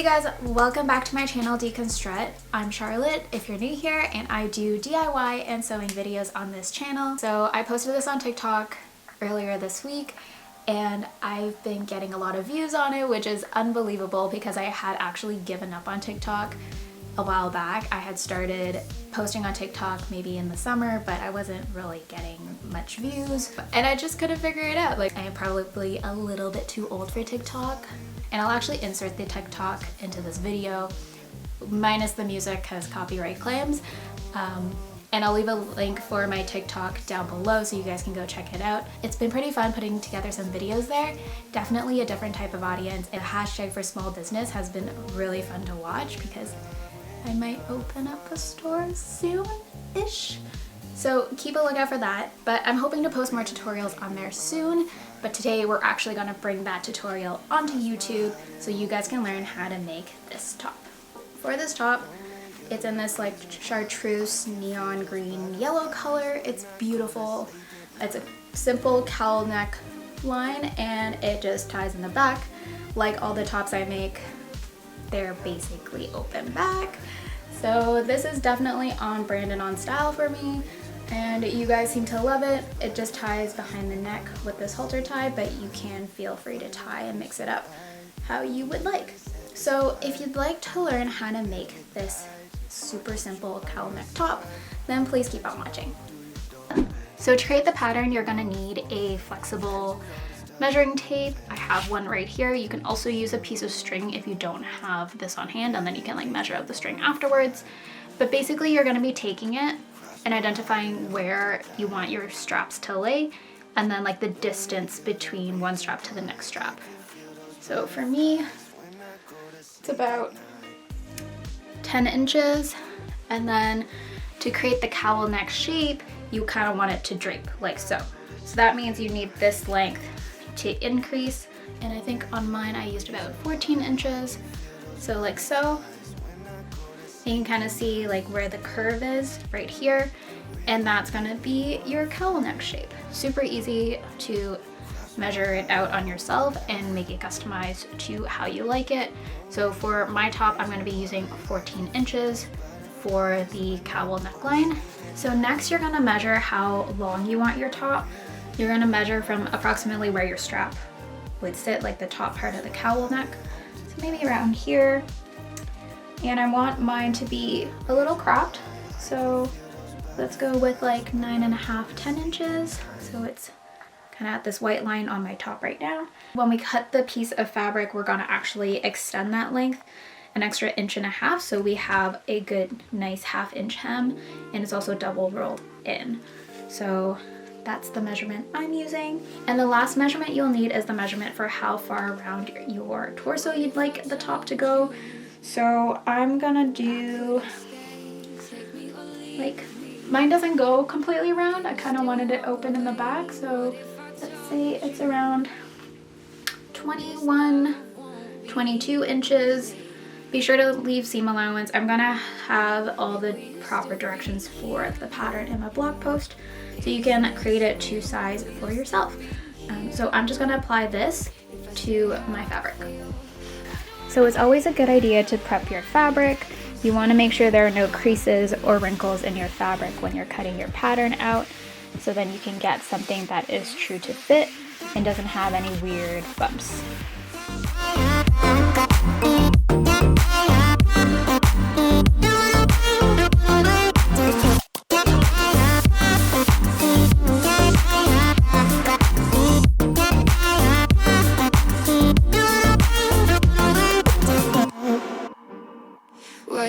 Hey guys, welcome back to my channel Deconstrut. I'm Charlotte if you're new here, and I do DIY and sewing videos on this channel. So I posted this on TikTok earlier this week and I've been getting a lot of views on it, which is unbelievable because I had actually given up on TikTok a while back. I had started posting on TikTok maybe in the summer, but I wasn't really getting much views and I just couldn't figure it out. Like, I am probably a little bit too old for TikTok, and I'll actually insert the TikTok into this video minus the music because copyright claims. And I'll leave a link for my TikTok down below so you guys can go check it out. It's been pretty fun putting together some videos there. Definitely a different type of audience, and hashtag for small business has been really fun to watch because I might open up a store soon-ish. So keep a lookout for that, but I'm hoping to post more tutorials on there soon. But today we're actually gonna bring that tutorial onto YouTube so you guys can learn how to make this top. For this top, it's in this like chartreuse neon green yellow color. It's beautiful. It's a simple cowl neck line and it just ties in the back. Like all the tops I make, they're basically open back. So this is definitely on brand and on style for me, and you guys seem to love it. It just ties behind the neck with this halter tie, but you can feel free to tie and mix it up how you would like. So if you'd like to learn how to make this super simple cowl neck top, then please keep on watching. So to create the pattern, you're gonna need a flexible measuring tape. I have one right here. You can also use a piece of string if you don't have this on hand, and then you can like measure out the string afterwards. But basically you're gonna be taking it and identifying where you want your straps to lay, and then like the distance between one strap to the next strap. So for me, it's about 10 inches. And then to create the cowl neck shape, you kind of want it to drape like so. So that means you need this length to increase, and I think on mine I used about 14 inches, so like so. You can kind of see like where the curve is right here, and that's gonna be your cowl neck shape. Super easy to measure it out on yourself and make it customized to how you like it. So for my top, I'm gonna be using 14 inches for the cowl neckline. So next you're gonna measure how long you want your top. You're gonna measure from approximately where your strap would sit, like the top part of the cowl neck. So maybe around here. And I want mine to be a little cropped. So let's go with like 9.5, 10 inches. So it's kind of at this white line on my top right now. When we cut the piece of fabric, we're gonna actually extend that length an extra 1.5 inches. So we have a good, nice 1/2 inch hem, and it's also double rolled in. So that's the measurement I'm using. And the last measurement you'll need is the measurement for how far around your torso you'd like the top to go. So I'm gonna do, like, mine doesn't go completely around. I kind of wanted it open in the back. So let's say it's around 21, 22 inches. Be sure to leave seam allowance. I'm gonna have all the proper directions for the pattern in my blog post, so you can create it to size for yourself. So I'm just gonna apply this to my fabric. So it's always a good idea to prep your fabric. You wanna make sure there are no creases or wrinkles in your fabric when you're cutting your pattern out, so then you can get something that is true to fit and doesn't have any weird bumps.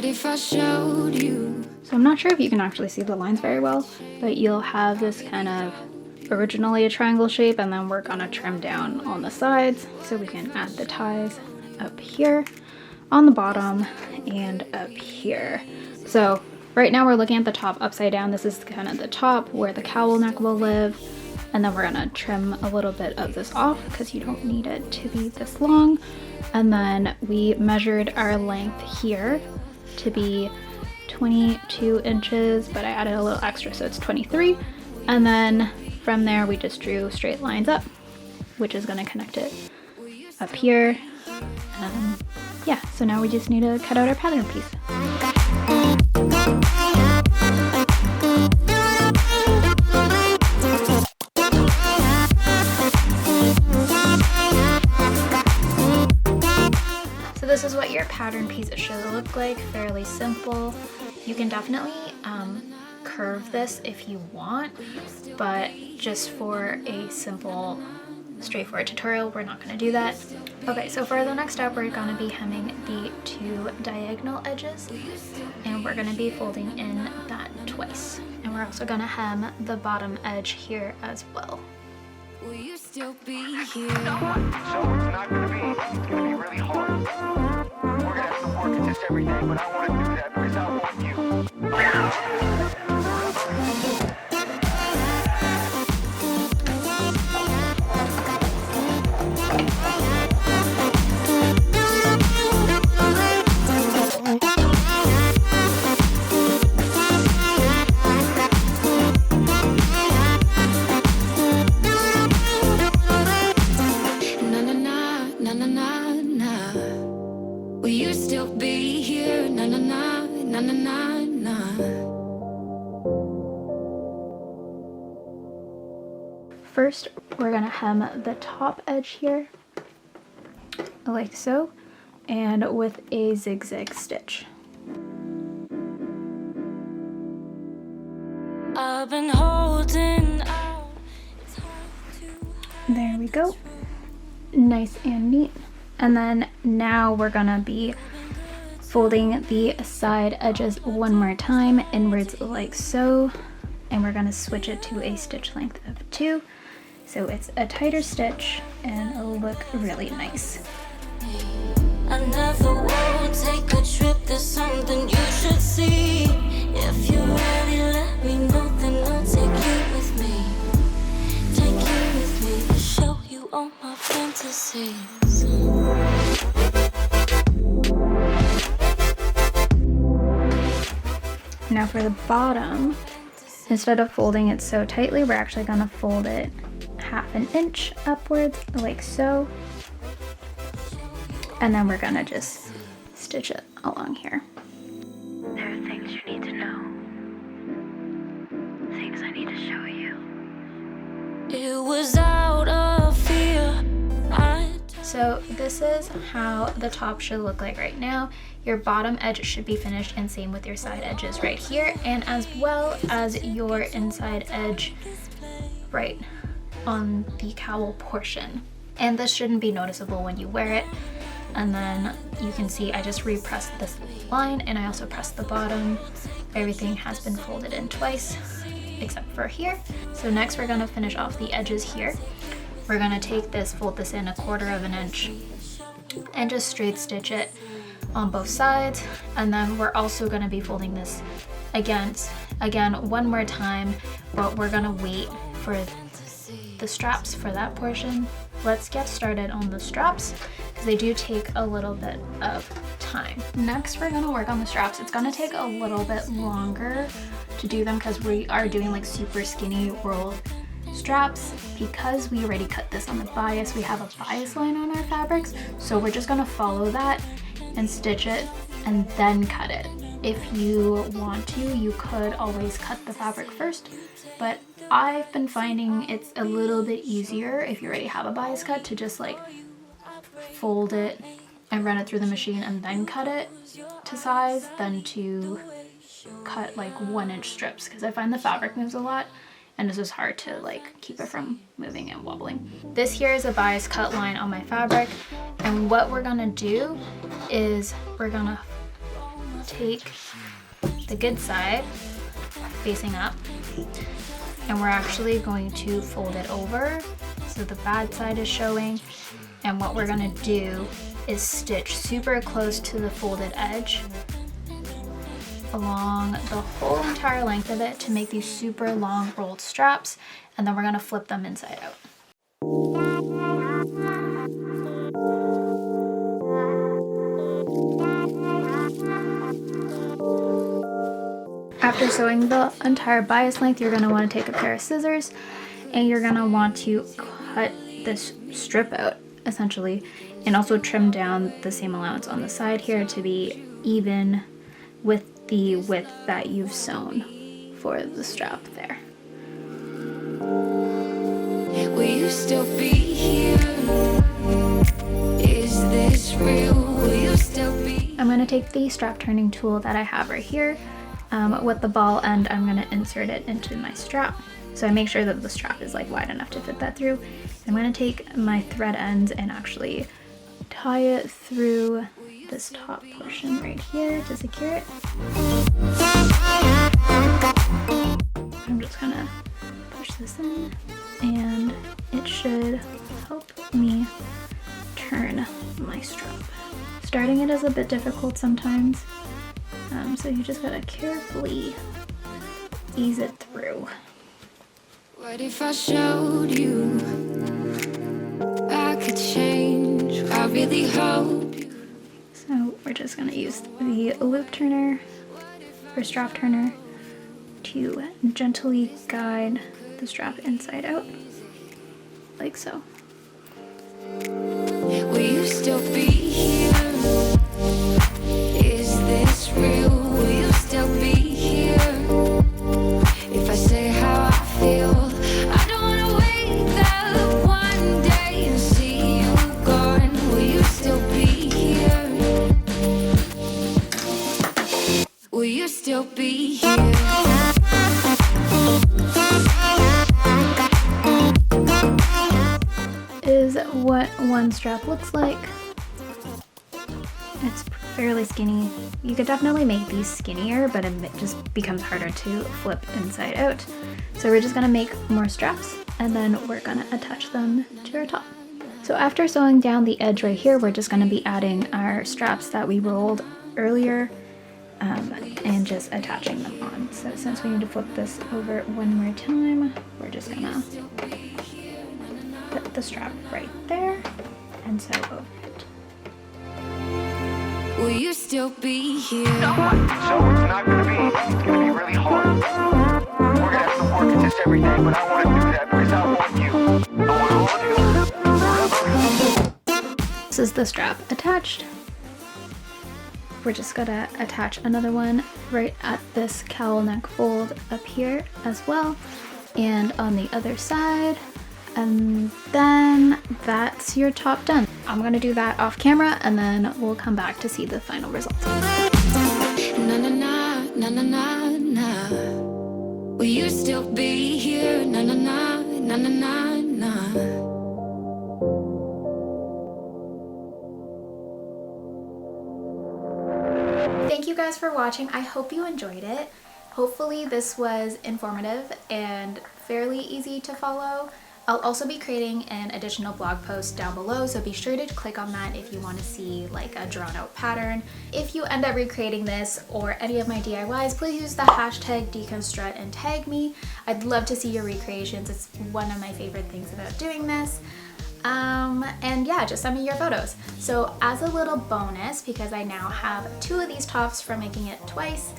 If I showed you. So I'm not sure if you can actually see the lines very well, but you'll have this kind of originally a triangle shape, and then we're gonna trim down on the sides so we can add the ties up here on the bottom and up here. So right now we're looking at the top upside down. This is kind of the top where the cowl neck will live, and then we're gonna trim a little bit of this off because you don't need it to be this long. And then we measured our length here to be 22 inches, but I added a little extra, so it's 23. And then from there we just drew straight lines up, which is going to connect it up here yeah, so now we just need to cut out our pattern piece. So this is what your pattern piece should look like, fairly simple. You can definitely curve this if you want, but just for a simple, straightforward tutorial, we're not going to do that. Okay, so for the next step, we're going to be hemming the 2 diagonal edges, and we're going to be folding in that twice. And we're also going to hem the bottom edge here as well. Will you still be here? So it's not gonna be really hard. We're gonna have to work at this every day, but I wanna do that because I want you. Na na na, na na na na. Will you still be here? Na na na, na na na na. First, we're going to hem the top edge here, like so, and with a zigzag stitch. I've been holding out. It's hard to. There we go. Nice and neat. And then now we're gonna be folding the side edges one more time inwards like so, and we're gonna switch it to a stitch length of 2, so it's a tighter stitch and it'll look really nice. I never will take a trip. There's something you should see. If you're ready, let me know, then I'll take you with me. Take you with me, show you all my fantasies. Now for the bottom, instead of folding it so tightly, we're actually gonna fold it 1/2 inch upwards like so. And then we're gonna just stitch it along here. There are things you need to know. Things I need to show you. It was out of fear. So this is how the top should look like right now. Your bottom edge should be finished, and same with your side edges right here, and as well as your inside edge right on the cowl portion. And this shouldn't be noticeable when you wear it. And then you can see I just repressed this line, and I also pressed the bottom. Everything has been folded in twice except for here. So next we're gonna finish off the edges here. We're gonna take this, fold this in 1/4 inch and just straight stitch it on both sides. And then we're also gonna be folding this again one more time, but we're gonna wait for the straps for that portion. Let's get started on the straps because they do take a little bit of time. Next, we're gonna work on the straps. It's gonna take a little bit longer to do them because we are doing like super skinny roll straps. Because we already cut this on the bias, we have a bias line on our fabrics, so we're just gonna follow that and stitch it and then cut it. If you want to, you could always cut the fabric first, but I've been finding it's a little bit easier if you already have a bias cut to just like fold it and run it through the machine and then cut it to size than to cut like 1-inch strips, because I find the fabric moves a lot and it's just hard to like keep it from moving and wobbling. This here is a bias cut line on my fabric, and what we're gonna do is we're gonna take the good side facing up, and we're actually going to fold it over so the bad side is showing. And what we're gonna do is stitch super close to the folded edge along the whole entire length of it to make these super long rolled straps, and then we're gonna flip them inside out. After sewing the entire bias length, you're gonna wanna take a pair of scissors and you're gonna want to cut this strip out essentially and also trim down the same allowance on the side here to be even with the width that you've sewn for the strap there. Will you still be here? Is this real? Will you still be? I'm going to take the strap turning tool that I have right here. With the ball end, I'm going to insert it into my strap. So I make sure that the strap is like wide enough to fit that through. I'm going to take my thread ends and actually tie it through this top portion right here to secure it. I'm just going to push this in and it should help me turn my strap. Starting it is a bit difficult sometimes, so you just gotta carefully ease it through. What if I showed you I could change? I really hope you. So we're just gonna use the loop turner or strap turner to gently guide the strap inside out, like so. Will you still be here? Is this real? Will you still be here? If I say how I feel, I don't wanna wake up one day and see you gone. Will you still be here? Will you still be here? Is what one strap looks like. It's fairly skinny. You could definitely make these skinnier, but it just becomes harder to flip inside out. So we're just gonna make more straps and then we're gonna attach them to our top. So after sewing down the edge right here, we're just gonna be adding our straps that we rolled earlier and just attaching them on. So since we need to flip this over one more time, we're just gonna put the strap right there and sew over it. Will you still be here? So it's not gonna be really hard. We're gonna have to work at this every day, but I wanna do that because I want you. I want all of you. This is the strap attached. We're just gonna attach another one right at this cowl neck fold up here as well, and on the other side, and then that's your top done. I'm gonna do that off camera and then we'll come back to see the final result. Na na na na na na na. Will you still be here? Na na na na na na na. Thank you guys for watching. I hope you enjoyed it. Hopefully this was informative and fairly easy to follow. I'll also be creating an additional blog post down below, so be sure to click on that if you want to see like a drawn out pattern. If you end up recreating this or any of my DIYs, please use the hashtag deconstrut and tag me. I'd love to see your recreations. It's one of my favorite things about doing this. And yeah, just send me your photos. So as a little bonus, because I now have 2 of these tops from making it twice,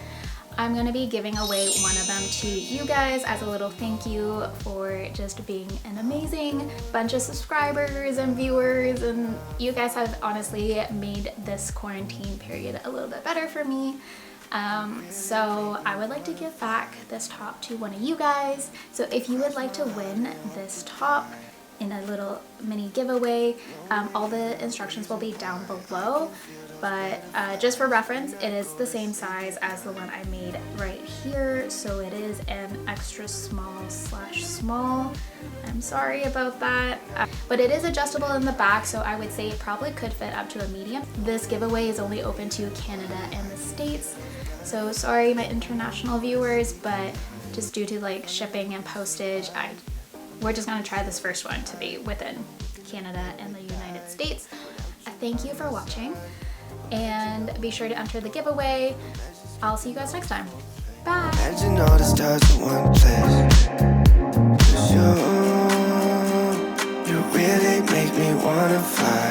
I'm gonna be giving away one of them to you guys as a little thank you for just being an amazing bunch of subscribers and viewers, and you guys have honestly made this quarantine period a little bit better for me. So I would like to give back this top to one of you guys. So if you would like to win this top in a little mini giveaway, all the instructions will be down below. But just for reference, it is the same size as the one I made right here, so it is an extra small/small. I'm sorry about that. But it is adjustable in the back, so I would say it probably could fit up to a medium. This giveaway is only open to Canada and the States, so sorry my international viewers, but just due to like shipping and postage, we're just gonna try this first one to be within Canada and the United States. Thank you for watching. And be sure to enter the giveaway. I'll see you guys next time. Bye! Imagine all the stars in one place. 'Cause you really make me wanna fly.